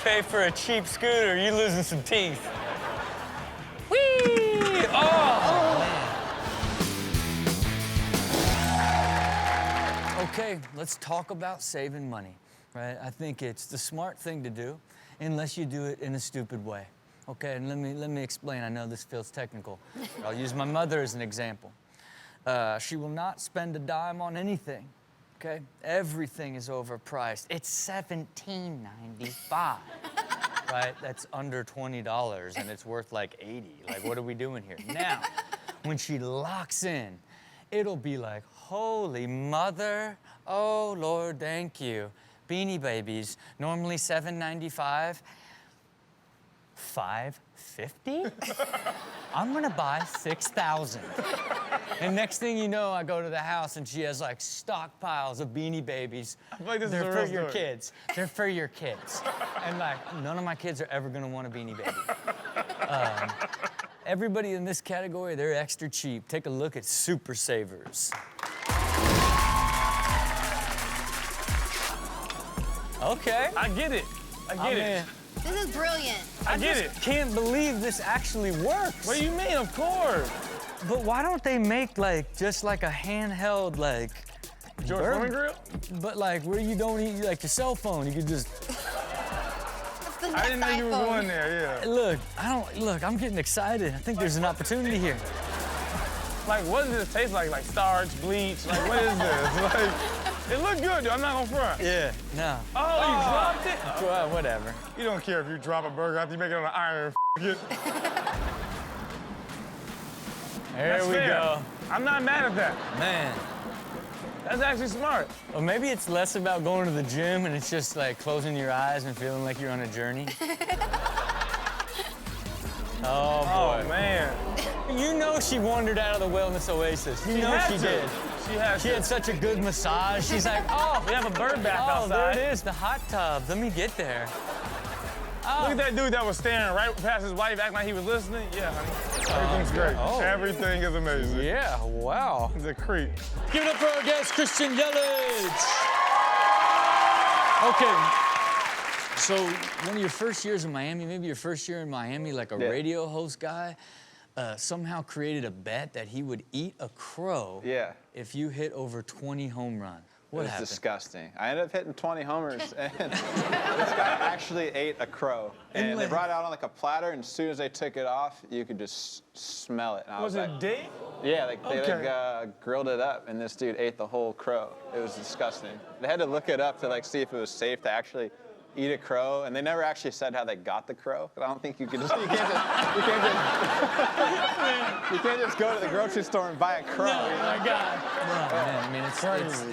pay for a cheap scooter, you losing some teeth. Whee! Oh! Okay, let's talk about saving money, right? I think it's the smart thing to do, unless you do it in a stupid way. Okay, and let me explain. I know this feels technical. I'll use my mother as an example. She will not spend a dime on anything, okay? Everything is overpriced. It's $17.95, right? That's under $20, and it's worth like $80. Like, what are we doing here? Now, when she locks in, it'll be like, holy mother, oh, Lord, thank you. Beanie Babies, normally $7.95. $5.50? I'm gonna buy 6,000. And next thing you know, I go to the house and she has like stockpiles of Beanie Babies. Like this They're is for a real your story. kids. They're for your kids. And like, none of my kids are ever gonna want a Beanie Baby. Everybody in this category, they're extra cheap. Take a look at Super Savers. Okay. I get it. I get it. This is brilliant. I get it. Can't believe this actually works. What do you mean? Of course. But why don't they make like just like a handheld like George Foreman grill? But like where you don't eat like your cell phone, you could just That's the next I didn't know you were iPhone. going there. Yeah. look. I'm getting excited. I think there's an opportunity here. Like, what does this taste like? Like starch, bleach? Like, what is this? Like, it looked good, though. I'm not gonna front. Yeah. No. Oh, you dropped it? Well, whatever. You don't care if you drop a burger after you make it on an iron. It. There That's we fair. go. I'm not mad at that. Man. That's actually smart. Or maybe it's less about going to the gym and it's just like closing your eyes and feeling like you're on a journey. Oh boy. Oh, man. You know she wandered out of the wellness oasis. You know had she to. did. She had such a good massage. She's like, oh, We have a bird bath oh, outside. there it is, the hot tub. Let me get there. Oh. Look at that dude that was staring right past his wife, acting like he was listening. Yeah, honey. Everything's great. Oh. Everything is amazing. Yeah, wow. He's a creep. Give it up for our guest, Christian Yelich. Okay. So one of your first years in Miami, maybe your first year in Miami, like a radio host guy, somehow created a bet that he would eat a crow if you hit over 20 home runs. What It was happened? disgusting. I ended up hitting 20 homers, and this guy actually ate a crow. And they brought it out on like a platter, and as soon as they took it off, you could just smell it. And I Was was it like, deep? yeah, like they Okay. grilled it up, and this dude ate the whole crow. It was disgusting. They had to look it up to like see if it was safe to actually eat a crow, and they never actually said how they got the crow. But I don't think you can just you can't just go to the grocery store and buy a crow. No, you know? my God. No, man, I mean,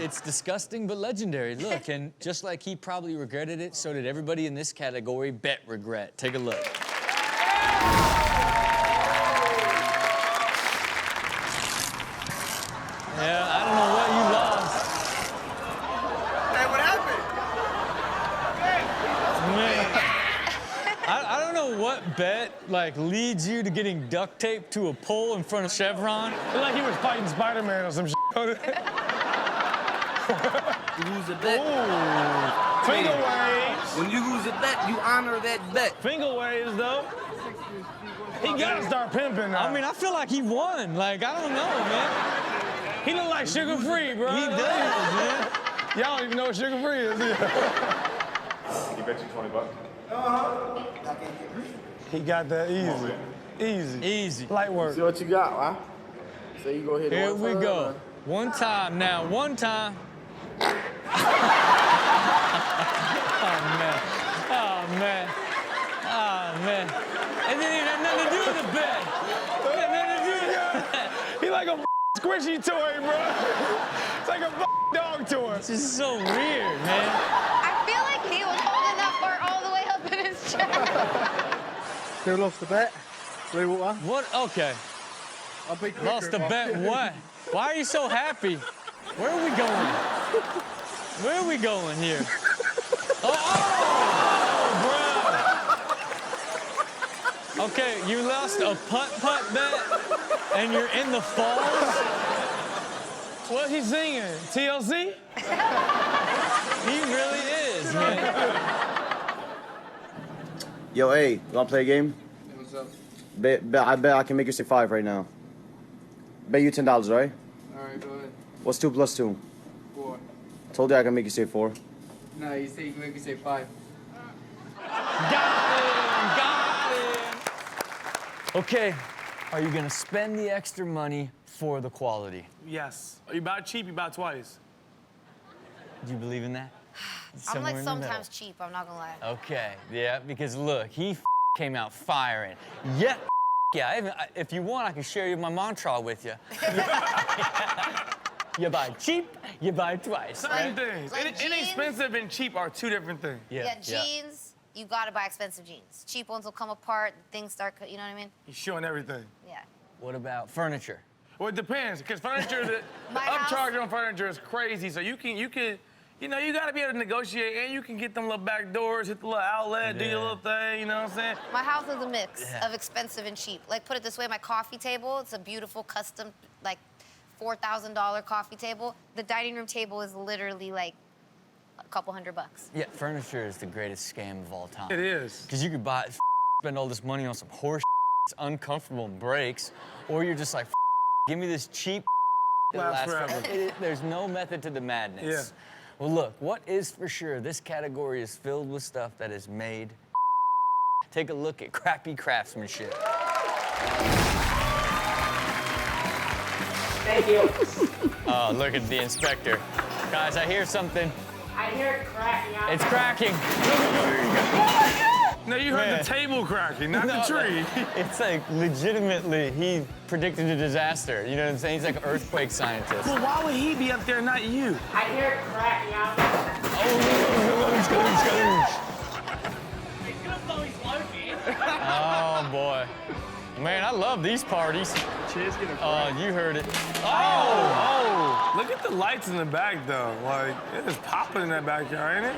it's disgusting but legendary. Look, and just like he probably regretted it, so did everybody in this category. Bet regret. Take a look. Yeah, I don't know what you lost. Hey, what happened? Man, I don't know what bet like leads you to getting duct taped to a pole in front of Chevron. It looked like he was fighting Spider-Man or some shit. You lose a bet. Finger waves. When you lose a bet, you honor that bet. Finger waves, though. He gotta start pimping now. I mean, I feel like he won. Like, I don't know, man. he look like sugar-free, bro. He does, man. Y'all don't even know what sugar-free is. He bet you $20. He got that easy. Easy. Easy. Light work. See what you got, huh? So you go hit it Here one we time, go. huh? One time now, one time. Oh, man. Oh, man. Oh, man. And then it had nothing to do with the bet. It had nothing to do with the bet. He like a squishy toy, bro. It's like a dog toy. This is so weird, man. I feel like he was holding that part all the way up in his chest. Still lost the bet. 3-1. What? Okay. I'll be quicker. Lost the bet. What? Why are you so happy? Where are we going? Where are we going here? Oh, bro. Okay, you lost a putt-putt bet, and you're in the falls? What's he singing? TLC? He really is, man. Yo, hey, you wanna play a game? What's up? I bet I can make you say 5 right now. Bet you $10, right? Alright, go ahead. What's 2 plus 2? 4. Told you I can make you say 4. No, you say you can make me say 5. Got him! Okay, are you gonna spend the extra money for the quality? Yes. You buy cheap, you buy twice. Do you believe in that? I'm Somewhere like in the middle. sometimes cheap, I'm not gonna lie. Okay, yeah, because look, he came out firing. Yeah, yeah, if you want, I can share my mantra with you. You buy cheap, you buy twice. Certain things. Like Inexpensive and cheap are two different things. Yeah, jeans, you gotta buy expensive jeans. Cheap ones will come apart, things start, you know what I mean? You're showing everything. Yeah. What about furniture? Well, it depends, because furniture, the My house- upcharge on furniture is crazy. So you can, you know, you gotta be able to negotiate, and you can get them little back doors, hit the little outlet, do your little thing, you know what I'm saying? My house is a mix of expensive and cheap. Like, put it this way, my coffee table, it's a beautiful custom, like, $4,000 coffee table. The dining room table is literally, like, a couple $100. Yeah, furniture is the greatest scam of all time. It is. Because you could spend all this money on some horse it's uncomfortable and breaks, or you're just like, give me this cheap that Lasts lasts forever. forever. There's no method to the madness. Yeah. Well, look, what is for sure, this category is filled with stuff that is made. Take a look at crappy craftsmanship. Thank you. Oh, look at the inspector. Guys, I hear something. I hear it cracking out. It's cracking. No, you heard Man. the table cracking, not the tree. It's like legitimately, he predicted a disaster. You know what I'm saying? He's like an earthquake scientist. Well, why would he be up there, not you? I hear it cracking out. Oh boy. Man, I love these parties. Oh, you heard it. Oh! Look at the lights in the back, though. Like, it is popping in that backyard, ain't it?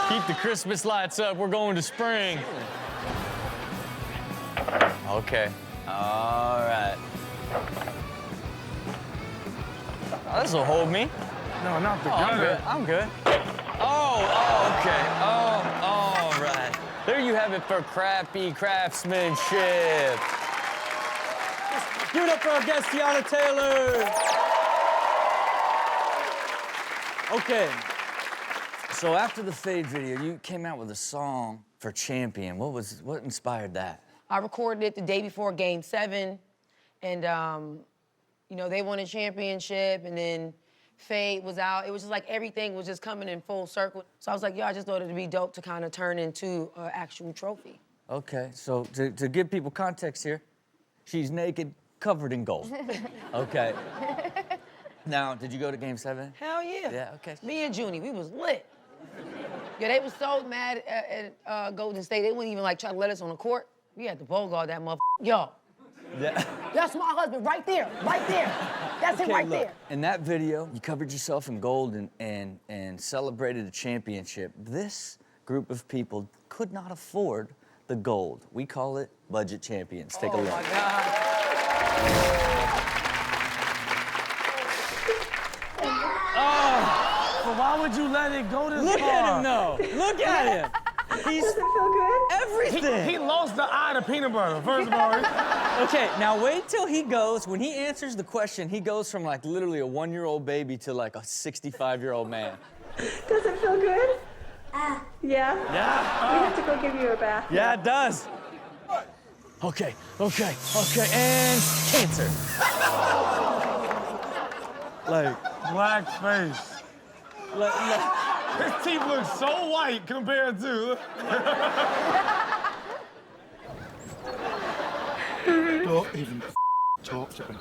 Keep the Christmas lights up. We're going to spring. Okay. All right. Oh, this will hold me. No, not the I'm good. gutter. I'm good. Oh, okay. Oh, all right. There you have it for crappy craftsmanship. Give it up for our guest, Tiana Taylor. Okay. So after the Fade video, you came out with a song for Champion. What inspired that? I recorded it the day before Game 7, and you know, they won a championship, and then Fade was out. It was just like everything was just coming in full circle. So I was like, yeah, I just thought it'd be dope to kind of turn into an actual trophy. Okay, so to give people context here, she's naked, covered in gold. Okay. Now, did you go to Game 7? Hell yeah. Yeah, okay. Me and Junie, we was lit. Yeah, they was so mad at Golden State, they wouldn't even like try to let us on the court. We had to guard that motherfucker. Yo. Yeah. That's my husband right there, right there. That's him right look, there. in that video, you covered yourself in gold and celebrated a championship. This group of people could not afford the gold. We call it budget champions. Take a look. Oh, my God. But why would you let it go this Look far? at him, though. Look at him. He's Does it feel good? everything. He lost the eye to peanut butter, first of all. Okay, now wait till he goes, when he answers the question, he goes from like literally a 1-year-old baby to like a 65-year-old man. Does it feel good? Yeah? Yeah. We have to go give you a bath. Yeah, it does. Okay, and cancer. like, Black face. His teeth look so white compared to. Don't even talk to me.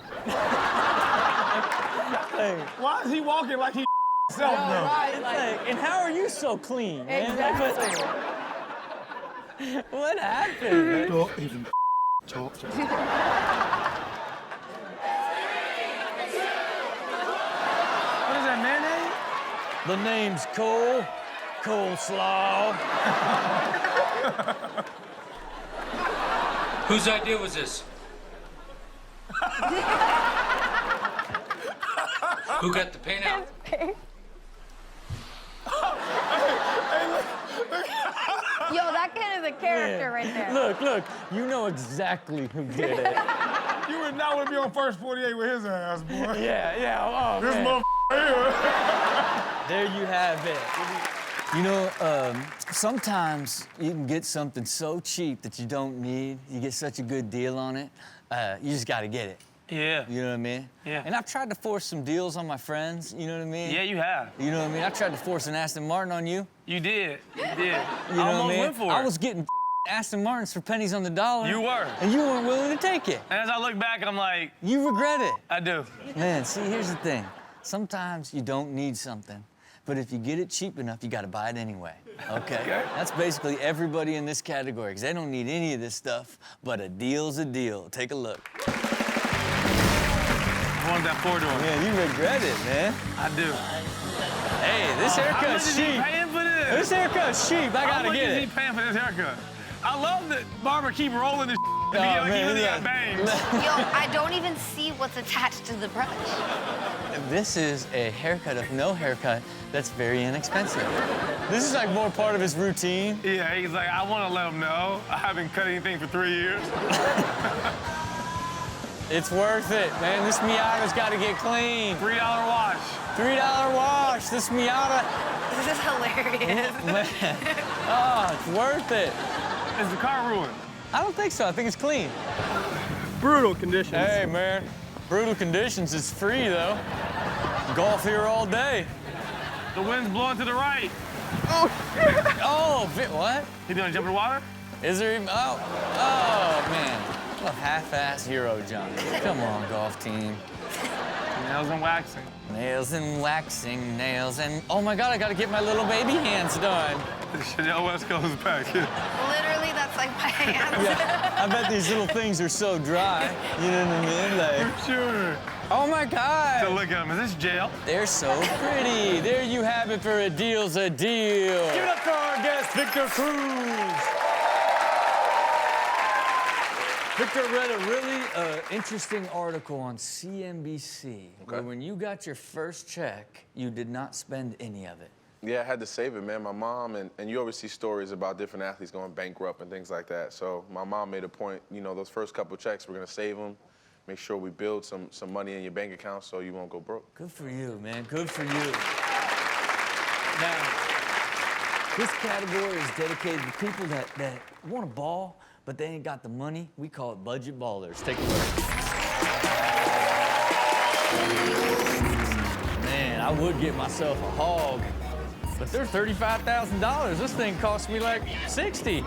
Why is he walking like he himself, Yo, though? right, like, and how are you so clean, man? exactly. What happened? man? Don't even talk to me. What is that, mayonnaise? The name's Cole. Coleslaw. Whose idea was this? Who got the paint out? Yo, that That is a character right there. Look, you know exactly who did it. You would not want to be on first 48 with his ass, boy. Yeah, oh, This man. motherfucker here. There you have it. You know, sometimes you can get something so cheap that you don't need. You get such a good deal on it, you just gotta get it. Yeah. You know what I mean? Yeah. And I've tried to force some deals on my friends, you know what I mean? Yeah, you have. You know what I mean? I tried to force an Aston Martin on you. You did. You did. You know I what I almost mean? went for it. I was getting Aston Martins for pennies on the dollar. You were. And you weren't willing to take it. And as I look back, I'm like... You regret it. I do. Man, see, here's the thing. Sometimes you don't need something, but if you get it cheap enough, you gotta buy it anyway, okay? That's basically everybody in this category, because they don't need any of this stuff, but a deal's a deal. Take a look. I wanted that four-door. Man, you regret it, man. I do. Hey, this haircut's How much is he cheap. paying for this? This haircut's cheap. I gotta get How much is he it. paying for this haircut? I love that Barber keep rolling this to be like he really got bangs. Yo, I don't even see what's attached to the brush. This is a haircut of no haircut that's very inexpensive. This is like more part of his routine. Yeah, he's like, I want to let him know I haven't cut anything for 3 years. It's worth it, man. This Miata's got to get clean. $3 wash. $3 wash. This Miata. This is hilarious. Man. Oh, it's worth it. Is the car ruined? I don't think so. I think it's clean. Brutal conditions. Hey, man. Brutal conditions is free, though. Golf here all day. The wind's blowing to the right. Oh, what? He doing jump in the water? Is there even? Oh, man. What a half-ass hero, Johnny. Come on, golf team. Nails and waxing. Nails and waxing, nails and... Oh, my God, I got to get my little baby hands done. Chanel West Coast back. Literally, that's like my hands. Yeah, I bet these little things are so dry. You know what I mean? Like, For sure. oh, my God. So look at them. Is this jail? They're so pretty. There you have it for A Deal's a Deal. Give it up for our guest, Victor Cruz. Victor read a really interesting article on CNBC where when you got your first check, you did not spend any of it. Yeah, I had to save it, man. My mom, and you always see stories about different athletes going bankrupt and things like that. So my mom made a point, you know, those first couple checks, we're gonna save them, make sure we build some money in your bank account so you won't go broke. Good for you, man. Good for you. Now, this category is dedicated to people that want to ball, but they ain't got the money. We call it budget ballers. Take a look. Man, I would get myself a hog, but they're $35,000. This thing cost me like 60.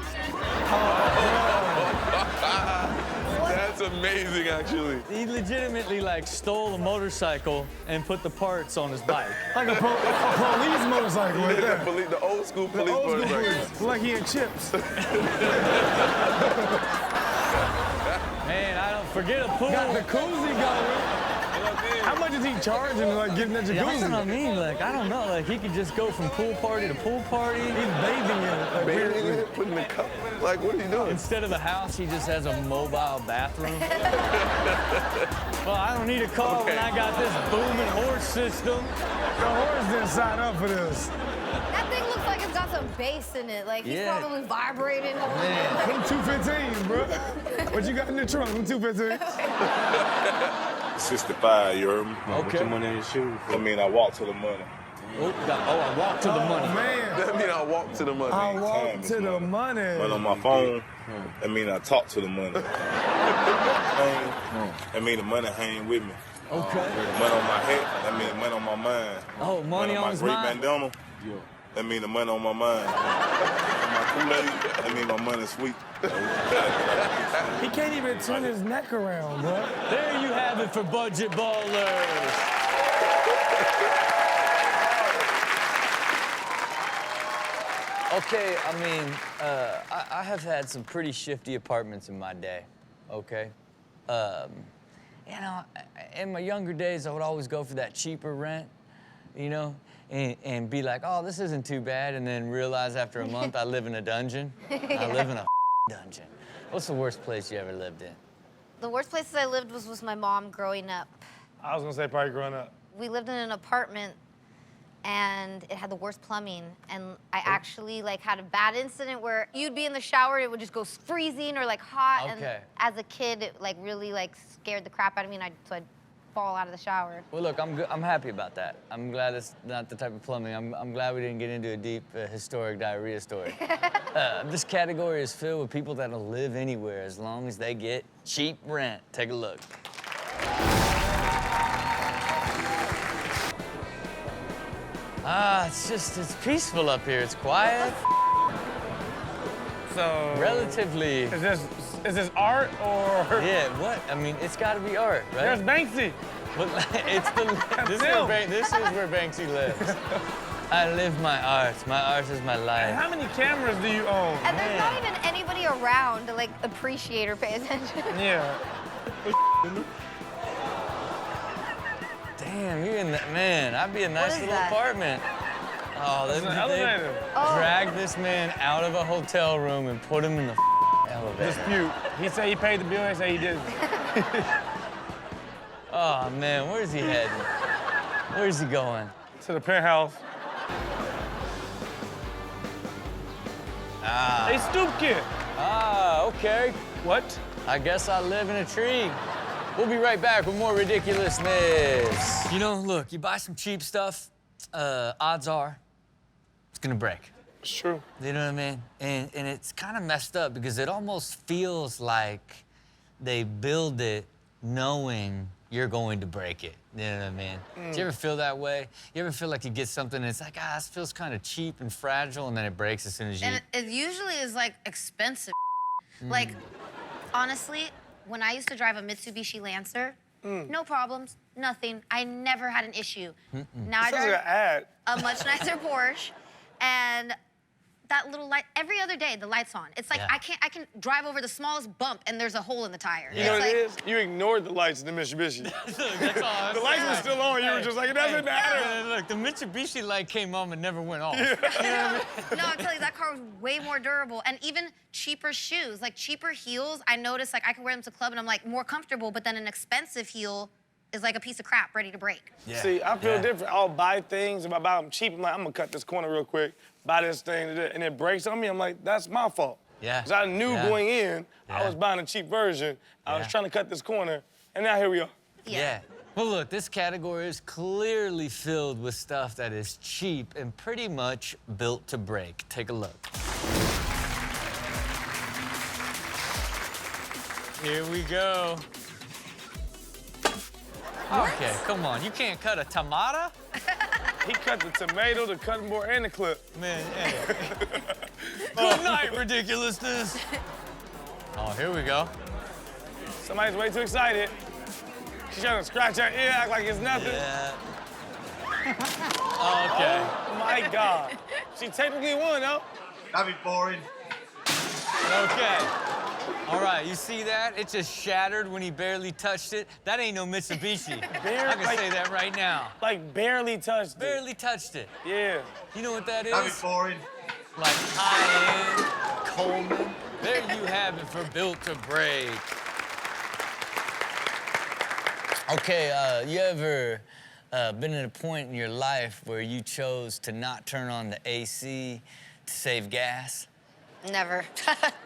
That's amazing, actually. He legitimately like stole a motorcycle and put the parts on his bike. Like a police motorcycle right there. The old school police The old school motorcycle. police. Like he in chips. Man, I don't forget a pool. Got the koozie going. How much is he charging, like, getting that Yeah, that's what I jacuzzi? mean. Like, I don't know. Like, he could just go from pool party to pool party. He's bathing in it. Like, Bathing in it, putting the cup, like, what are you doing? Instead of a house, he just has a mobile bathroom. Well, I don't need a car when I got this booming horse system. The horse didn't sign up for this. That thing looks like it's got some bass in it. Like, he's Yeah. probably vibrating. Them 215s, bro. What you got in the trunk? Them 215s? 65, you heard me? Okay. Put your money in your shoes. I mean, I walk to the money. Oh, I walked to the money. Man. That mean I walk to the money. I walk Time is to the money. money. But on my phone, I mean, I talk to the money. I mean, the money hang with me. Okay. Money on my head, I mean, money on my mind. Oh, money on my his great mind. bandana, I mean, the money on my mind. My Kool-Aid, I mean, my money sweet. He can't even turn his neck around, bro. There you have it for budget ballers. Okay, I mean, I have had some pretty shifty apartments in my day, okay? You know, in my younger days, I would always go for that cheaper rent, you know, and be like, oh, this isn't too bad, and then realize after a month I live in a dungeon. I live in a dungeon. What's the worst place you ever lived in? The worst places I lived was with my mom growing up. I was gonna say probably growing up. We lived in an apartment, and it had the worst plumbing. And I actually like had a bad incident where you'd be in the shower, it would just go freezing or like hot. Okay. And as a kid, it like really like scared the crap out of me, and so I'd fall out of the shower. Well, look, I'm happy about that. I'm glad it's not the type of plumbing. I'm glad we didn't get into a deep historic diarrhea story. This category is filled with people that'll live anywhere as long as they get cheap rent. Take a look. It's peaceful up here. It's quiet. So Relatively. Is this art or? Yeah, what? I mean, it's gotta be art, right? There's Banksy. But this is where Banksy lives. I live my art. My art is my life. How many cameras do you own? And there's not even anybody around to like appreciate or pay attention. Yeah. Damn, you in that, man, I'd be a nice is little that? apartment. Oh, It's an elevator. Drag this man out of a hotel room and put him in the elevator. Dispute. He said he paid the bill, he said he didn't. Oh, man, where's he heading? Where's he going? To the penthouse. Hey, stoop kid. Okay. What? I guess I live in a tree. We'll be right back with more ridiculousness. You know, look, you buy some cheap stuff, odds are it's gonna break. It's true. You know what I mean? And it's kind of messed up because it almost feels like they build it knowing you're going to break it. You know what I mean? Do you ever feel that way? You ever feel like you get something and it's like, this feels kind of cheap and fragile, and then it breaks as soon as you... And it usually is like expensive. Like, honestly, when I used to drive a Mitsubishi Lancer, no problems, nothing. I never had an issue. Now I Sounds like drive an ad. a much nicer Porsche, and that little light, every other day, the light's on. It's like, Yeah. I can drive over the smallest bump and there's a hole in the tire. You know It's what it like, is? You ignored the lights in the Mitsubishi. That's all. The lights were still on. You were just like, it doesn't matter. Look, the Mitsubishi light came on and never went off. No, I'm telling you, that car was way more durable. And even cheaper shoes, like cheaper heels, I noticed like I could wear them to club and I'm like more comfortable, but then an expensive heel is like a piece of crap ready to break. Yeah. See, I feel different. I'll buy things. If I buy them cheap, I'm like, I'm gonna cut this corner real quick, buy this thing, and it breaks on me. I'm like, that's my fault. Yeah. Because I knew going in, I Yeah. was buying a cheap version. I was trying to cut this corner, and now here we are. Yeah. Well, look, this category is clearly filled with stuff that is cheap and pretty much built to break. Take a look. Here we go. Okay, come on. You can't cut a tomato? He cut the tomato, the cutting board, and the clip. Man, hey. Good night, ridiculousness. Oh, here we go. Somebody's way too excited. She's trying to scratch her ear, act like it's nothing. Yeah. Okay. Oh, my God. She technically won, though. That'd be boring. Okay. All right, you see that? It just shattered when he barely touched it. That ain't no Mitsubishi. I can say that right now. Like, barely touched it. Barely touched it. Yeah. You know what that is? That'd be boring. Like high-end, Coleman. There you have it for Built to Break. Okay, you ever been at a point in your life where you chose to not turn on the AC to save gas? Never.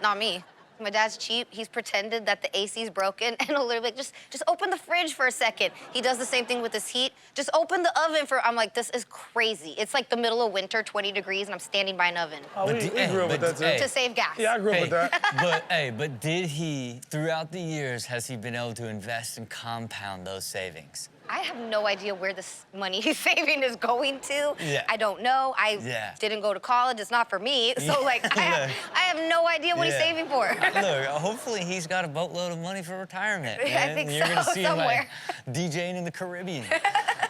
Not me. My dad's cheap. He's pretended that the AC's broken, and he'll literally be like, just open the fridge for a second. He does the same thing with his heat. Just open the oven for, I'm like, this is crazy. It's like the middle of winter, 20 degrees, and I'm standing by an oven. Oh, we grew up with that, too. To save gas. Yeah, I grew up with that. But did he, throughout the years, has he been able to invest and compound those savings? I have no idea where this money he's saving is going to. Yeah. I don't know. I didn't go to college. It's not for me. So, like, I have no idea what he's saving for. Look, hopefully he's got a boatload of money for retirement. I Man. think You're gonna so, see him somewhere. like DJing in the Caribbean.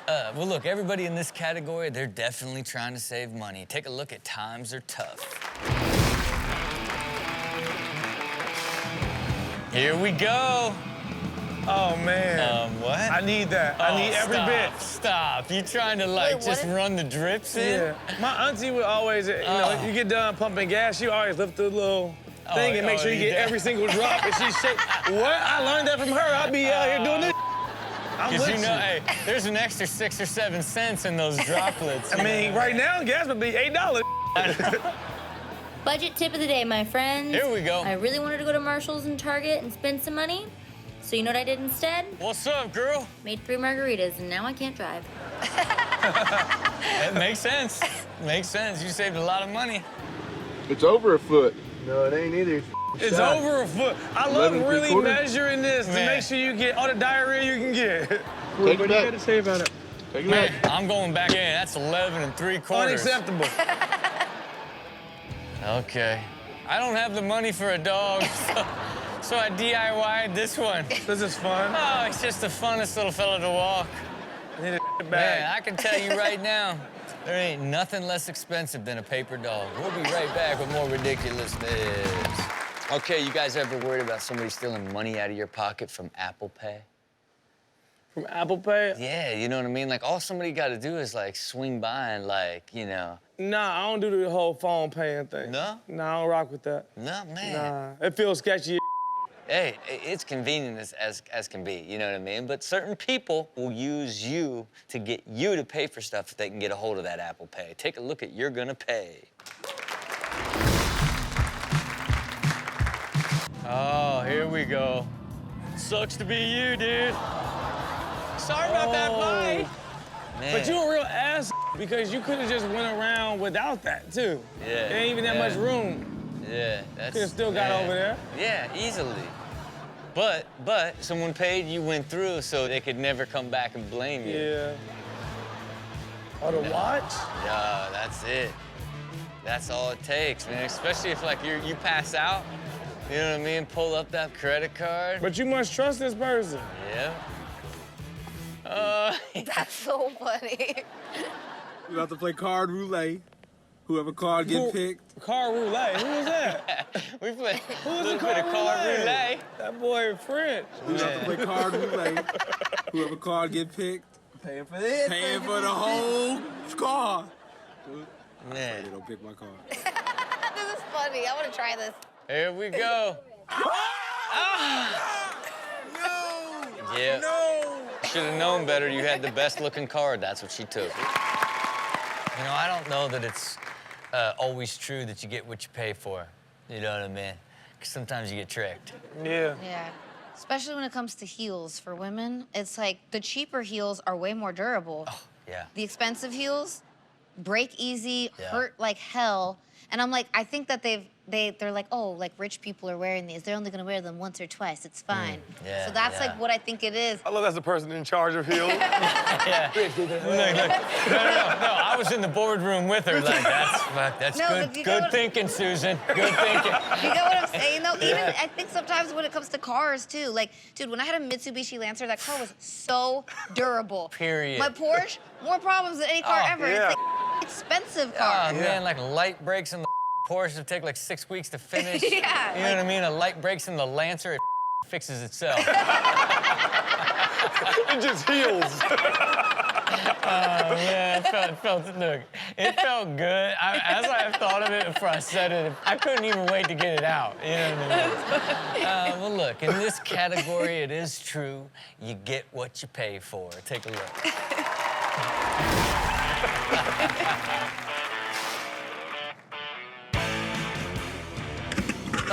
Well, look, everybody in this category, they're definitely trying to save money. Take a look at Times Are Tough. Here we go. Oh, man. What? I need that. I need every bit. Stop. You trying to, like, Wait, just run the drips in? Yeah. My auntie would always, you know, you get done pumping gas, she always lift the little thing and make sure you get every single drop, and she shake. What? I learned that from her. I'll be out here doing this. I'm Because with you know, hey, there's an extra 6 or 7 cents in those droplets. I mean, right now, gas would be $8. Budget tip of the day, my friends. Here we go. I really wanted to go to Marshall's and Target and spend some money. So you know what I did instead? What's up, girl? Made 3 margaritas, and now I can't drive. It makes sense. Makes sense. You saved a lot of money. It's over a foot. No, it ain't either. It's over a foot. I love 11 really 3/4. measuring this to Man. make sure you get all the diarrhea you can get. What do you got to say about it? Take it Man, back. I'm going back in. That's 11 3/4. Unacceptable. Okay. I don't have the money for a dog, so I DIY'd this one. This is fun. Oh, it's just the funnest little fella to walk. I need a Man, bag. I can tell you right now, there ain't nothing less expensive than a paper dog. We'll be right back with more Ridiculousness. Okay, you guys ever worried about somebody stealing money out of your pocket from Apple Pay? From Apple Pay? Yeah, you know what I mean? Like, all somebody got to do is, like, swing by and, like, Nah, I don't do the whole phone paying thing. No? Nah, I don't rock with that. No, man. Nah, it feels sketchy. Hey, it's convenient as can be, you know what I mean? But certain people will use you to get you to pay for stuff if they can get a hold of that Apple Pay. Take a look at You're Gonna Pay. Oh, here we go. Sucks to be you, dude. Sorry about that, bye. Man. But you a real ass because you could have just went around without that, too. Yeah. There ain't even that much room. Yeah, that's... Could have still got over there. Yeah, easily. But someone paid, you went through, so they could never come back and blame you. Yeah. Oh, the watch? Yeah, that's it. That's all it takes, man. Especially if, like, you pass out, you know what I mean? Pull up that credit card. But you must trust this person. Yeah. That's so funny. You have to play card roulette. Whoever card get picked. Card roulette? Who was that? We play Who a was little the bit of card roulette. That boy French. You have to play card roulette. Whoever card get picked. Paying for this. Paying for the whole score. Man. They don't pick my card. This is funny. I want to try this. Here we go. No! Yeah. No! Should have known better. You had the best looking card. That's what she took. You know, I don't know that it's always true that you get what you pay for. You know what I mean? Because sometimes you get tricked. Yeah. Yeah. Especially when it comes to heels for women. It's like the cheaper heels are way more durable. Oh, yeah. The expensive heels break easy, Yeah. hurt like hell. And I'm like, I think that they're like, oh, like rich people are wearing these. They're only gonna wear them once or twice. It's fine. yeah, So that's yeah. like what I think it is. I love that's the person in charge of heels. Yeah. Look. No. I was in the boardroom with her. Like, that's No, good. but you know Good what- thinking, Susan. Good thinking. You get what I'm saying, though? Even, Yeah. I think sometimes when it comes to cars, too. Like, dude, when I had a Mitsubishi Lancer, that car was so durable. Period. My Porsche, more problems than any car Oh, ever. yeah. It's like expensive car. Oh, man, like light breaks in the Porsche would take like 6 weeks to finish. Yeah, You know what I mean? A light breaks in the Lancer, it fixes itself. It just heals. Oh, man, it felt good. As I thought of it before I said it, I couldn't even wait to get it out. You know what I mean? Well, look, in this category, it is true. You get what you pay for. Take a look.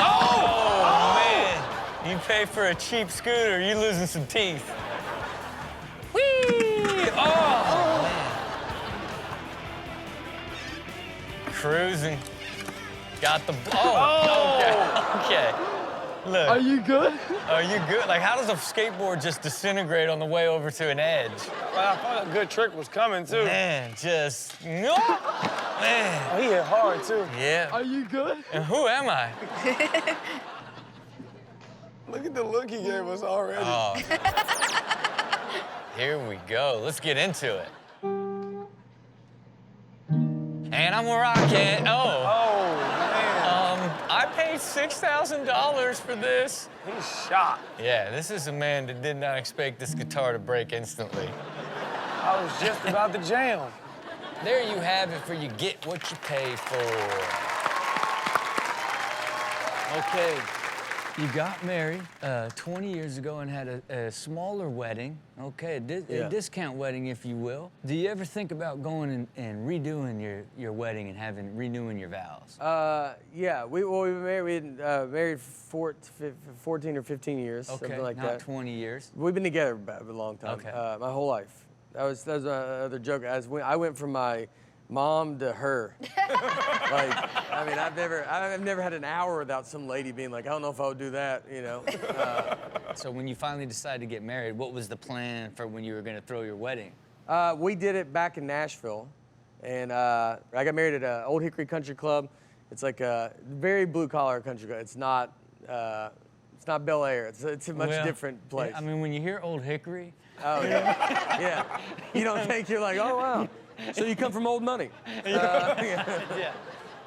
Oh, man. You pay for a cheap scooter, you losing some teeth. Whee! Oh, man. Cruising. Got the... Oh, okay. Look. Are you good? Are you good? Like, how does a skateboard just disintegrate on the way over to an edge? Well, I thought a good trick was coming, too. Man, just... No! Man. Oh, he hit hard, too. Yeah. Are you good? And who am I? Look at the look he gave us already. Oh. Here we go. Let's get into it. And I'm rocking. Oh, man. I paid $6,000 for this. He's shocked. Yeah, this is a man that did not expect this guitar to break instantly. I was just about to jam. There you have it for you get what you pay for. Okay, You got married 20 years ago and had a smaller wedding, okay, a discount wedding, if you will. Do you ever think about going and redoing your wedding and renewing your vows? Yeah, we've been married 14 or 15 years, Okay, something like not that. 20 years. We've been together a long time, Okay. my whole life. That was another joke. I went from my mom to her. Like, I mean, I've never had an hour without some lady being like, I don't know if I would do that, you know. So when you finally decided to get married, what was the plan for when you were gonna throw your wedding? We did it back in Nashville, and I got married at Old Hickory Country Club. It's like a very blue-collar country club. It's not Bel Air. It's a much different place. I mean, when you hear Old Hickory. Oh, yeah. Yeah. You don't think, you're like, oh, wow. So you come from old money. Yeah.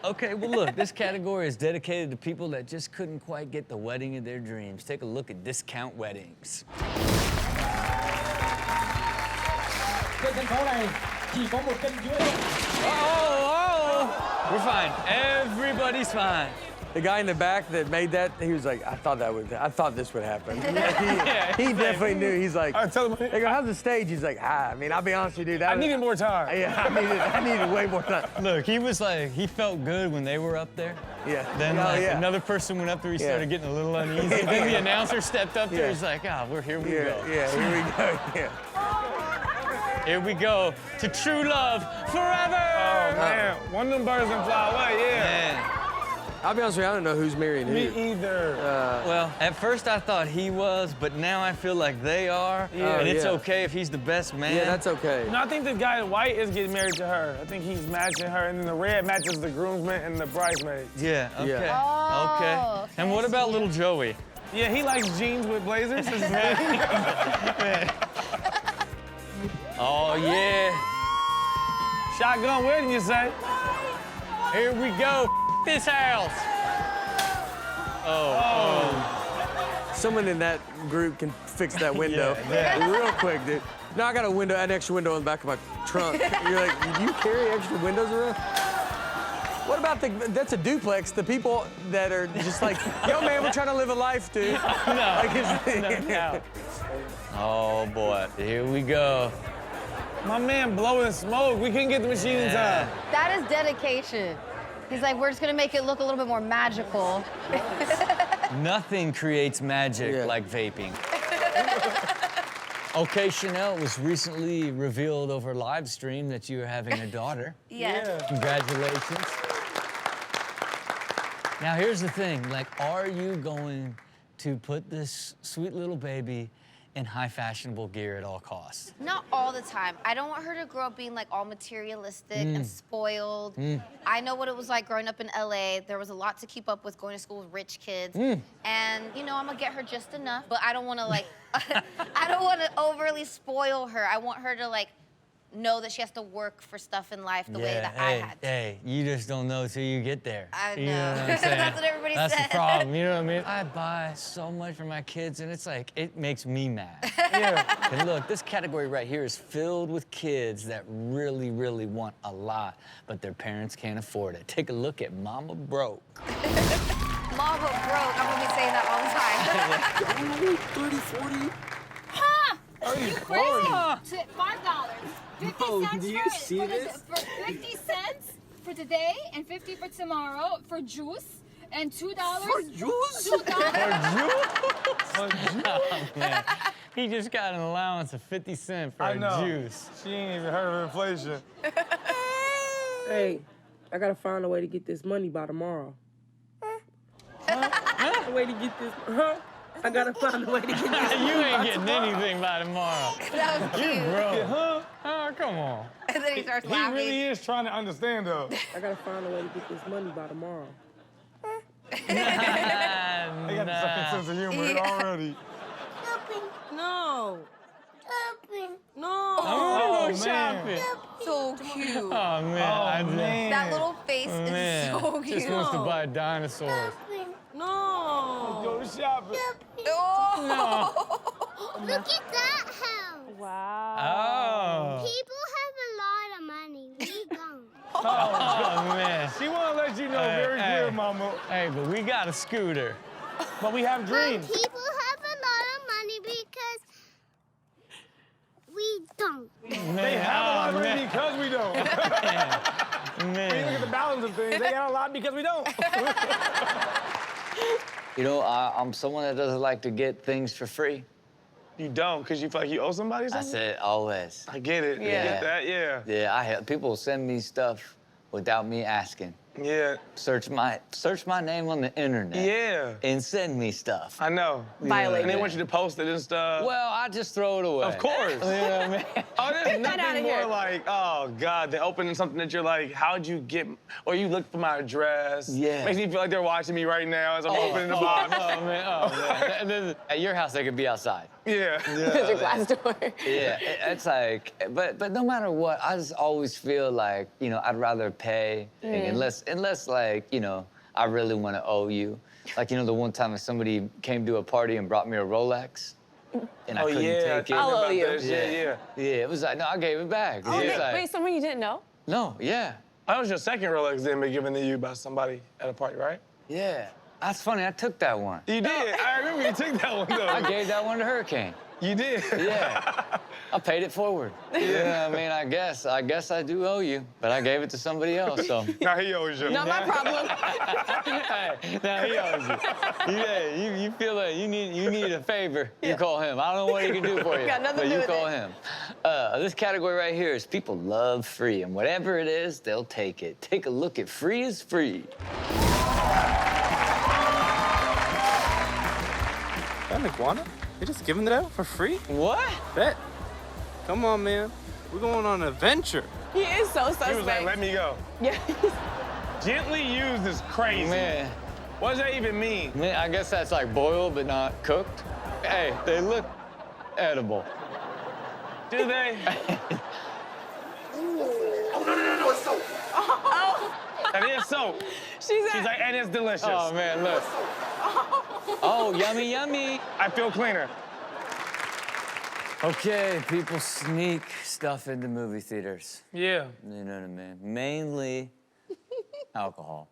Okay, well, look, this category is dedicated to people that just couldn't quite get the wedding of their dreams. Take a look at discount weddings. We're fine. Everybody's fine. The guy in the back that made that, he was like, I thought this would happen. Like he definitely knew. He's like, they go, how's the stage? He's like, I mean, I'll be honest with you, dude. I needed more time. Yeah, I needed way more time. Look, he was like, he felt good when they were up there. Yeah. Then another person went up there, he started getting a little uneasy. Then the announcer stepped up there, he's like, we're here we go. Yeah, here we go, yeah. Here we go to true love forever. Oh, man. One of them birds can fly away, yeah. Man. I'll be honest with you, I don't know who's marrying who. Me either. Well, at first I thought he was, but now I feel like they are. Yeah. And it's okay if he's the best man. Yeah, that's okay. No, I think the guy in white is getting married to her. I think he's matching her, and then the red matches the groomsmen and the bridesmaids. Yeah, okay. Oh, Okay. And what about little Joey? Yeah, he likes jeans with blazers. His man. Oh, yeah. Shotgun wedding, you say? Here we go. This house. Oh. Someone in that group can fix that window real quick, dude. No, I got an extra window in the back of my trunk. You're like, do you carry extra windows around? What about that's a duplex, the people that are just like, yo, man, we're trying to live a life, dude. No. Oh, boy. Here we go. My man blowing smoke. We couldn't get the machine in time. That is dedication. He's like, we're just gonna make it look a little bit more magical. Nothing creates magic like vaping. Okay, Chanel, it was recently revealed over live stream that you are having a daughter. Yes. Congratulations. Now, here's the thing. Like, are you going to put this sweet little baby in high fashionable gear at all costs? Not all the time. I don't want her to grow up being like all materialistic and spoiled. I know what it was like growing up in LA. There was a lot to keep up with going to school with rich kids. And you know, I'm gonna get her just enough, but I don't wanna like, I don't wanna overly spoil her. I want her to like know that she has to work for stuff in life the way that I had to. Hey, you just don't know till you get there. I know. You know what I'm saying? That's what everybody That's says. the problem, you know what I mean? I buy so much for my kids, and it's like, it makes me mad. And look, this category right here is filled with kids that really, really want a lot, but their parents can't afford it. Take a look at Mama Broke. Mama broke. I'm gonna be saying that all the time. 30, 40. Ha! 30, 40. $5. 50 cents do you see this? For 50 cents for today and 50 for tomorrow for juice and $2 For juice? Oh, man. He just got an allowance of 50 cents for I know. juice. She ain't even heard of inflation. Hey, I gotta find a way to get this money by tomorrow. A way to get this, I gotta find a way to get this money You ain't by getting tomorrow. anything by tomorrow. That was cute. You broke. Huh? Oh, come on. And then he starts He laughing. really is trying to understand, though. I gotta find a way to get this money by tomorrow. They got the second sense of humor already. No. No. I want to go man. shopping. So cute. Oh, man. Oh, man. That little face Man, is so cute. just wants to buy dinosaurs. No. Go shopping. Oh. Look at that house. Oh. People have a lot of money. We don't. Oh, man. She want to let you know very clear, Mama. Hey, but we got a scooter. But we have dreams. But people have a lot of money because we don't. They have a lot of money because we don't. When you look at the balance of things, they have a lot because we don't. You know, I'm someone that doesn't like to get things for free. You don't, because you feel like you owe somebody I something? said always. I get it. Yeah. I get that, yeah. Yeah, people send me stuff without me asking. Yeah. Search my name on the internet. Yeah. And send me stuff. I know. Violate And they it. want you to post it and stuff. Well, I just throw it away. Of course. You know what I mean? Oh, there's Get that outta nothing more here. like, oh, God, they're opening something that you're like, how'd you get, or you look for my address. Yeah. Makes me feel like they're watching me right now as I'm opening the box. Oh, man. And then at your house, they could be outside. Yeah. There's your glass door. Yeah, it's like, but no matter what, I just always feel like, you know, I'd rather pay, unless like, you know, I really want to owe you. Like, you know, the one time somebody came to a party and brought me a Rolex, and I couldn't take it. I'll owe you. Yeah. Yeah, it was like, no, I gave it back. Oh, It was like, wait, someone you didn't know? no, yeah, That was your second Rolex then been given to you by somebody at a party, right? yeah. That's funny, I took that one. You did. I remember you took that one, though. I gave that one to Hurricane. You did? Yeah. I paid it forward. Yeah, I mean, I guess I do owe you, but I gave it to somebody else, so. Now he owes you. Not my problem. Hey, now he owes you. Yeah, you feel like you need a favor, you call him. I don't know what he can do for you, Got nothing but to do you with call it. him. This category right here is people love free, and whatever it is, they'll take it. Take a look at Free is Free. That iguana? They just giving it out for free? What? Bet. Come on, man. We're going on an adventure. He is so suspect. He was like, let me go. Yeah. Gently used is crazy. Man. What does that even mean? Man, I guess that's like boiled but not cooked. Hey, they look edible. Do they? Oh. That is soap. She's like, and it's delicious. Oh, man, look. Oh, yummy, yummy. I feel cleaner. Okay, people sneak stuff into movie theaters. Yeah. You know what I mean? Mainly alcohol.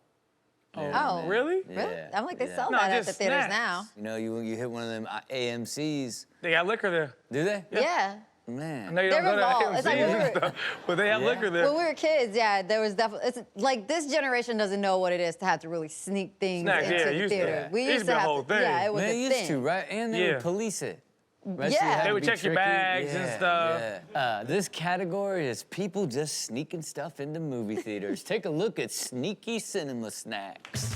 Oh, really? Really? I'm like, they sell No, that at just the theaters snacks. now. You know, you hit one of them AMC's. They got liquor there. Do they? Yeah. I Man. know you They're don't go to involved. It's like AMC's and when we stuff, but they have liquor there. When we were kids, yeah, there was definitely. It's like this generation doesn't know what it is to have to really sneak things Snacks, into yeah, the used to. theater. We It used to be a have whole to. thing. Yeah, it was Man, a used thing. to, right? And they Yeah. would police it. Right? Yeah. So you had They to would be check your tricky. bags and stuff. Yeah. This category is people just sneaking stuff into movie theaters. Take a look at sneaky cinema snacks.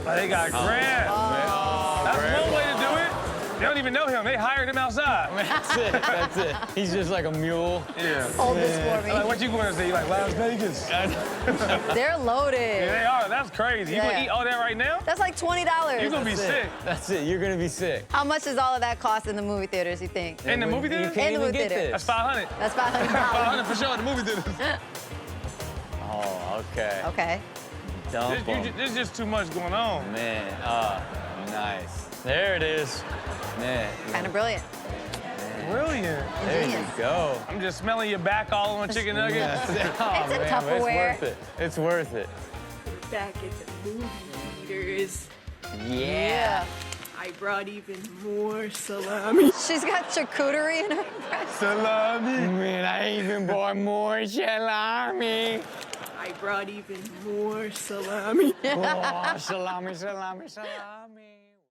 Oh, they got Grant. That's one way to do it. They don't even know him. They hired him outside. That's it. That's it. He's just like a mule. Yeah. Hold this for me. Like, what you going to say? You like Las Vegas? They're loaded. Yeah, they are. That's crazy. You Yeah. gonna eat all that right now? That's like $20. You're gonna be sick. That's it. You're gonna be sick. How much does all of that cost in the movie theaters, you think? In the movie You theater? can't In the even movie get theater. this. That's 500. That's $500. 500 for sure in the movie theaters. Oh, okay. Okay. Dump 'em. There's just too much going on. Man, nice. There it is. Man. Kind of brilliant. Brilliant. There you Genius. go. I'm just smelling your back all on chicken nuggets. Oh, It's a man, but Tupperware. It's worth it. It's worth it. Back at the movie theaters, Yeah. I brought even more salami. She's got charcuterie in her breast. Salami. Man, I even bought more salami. I brought even more salami. Oh, salami, salami, salami.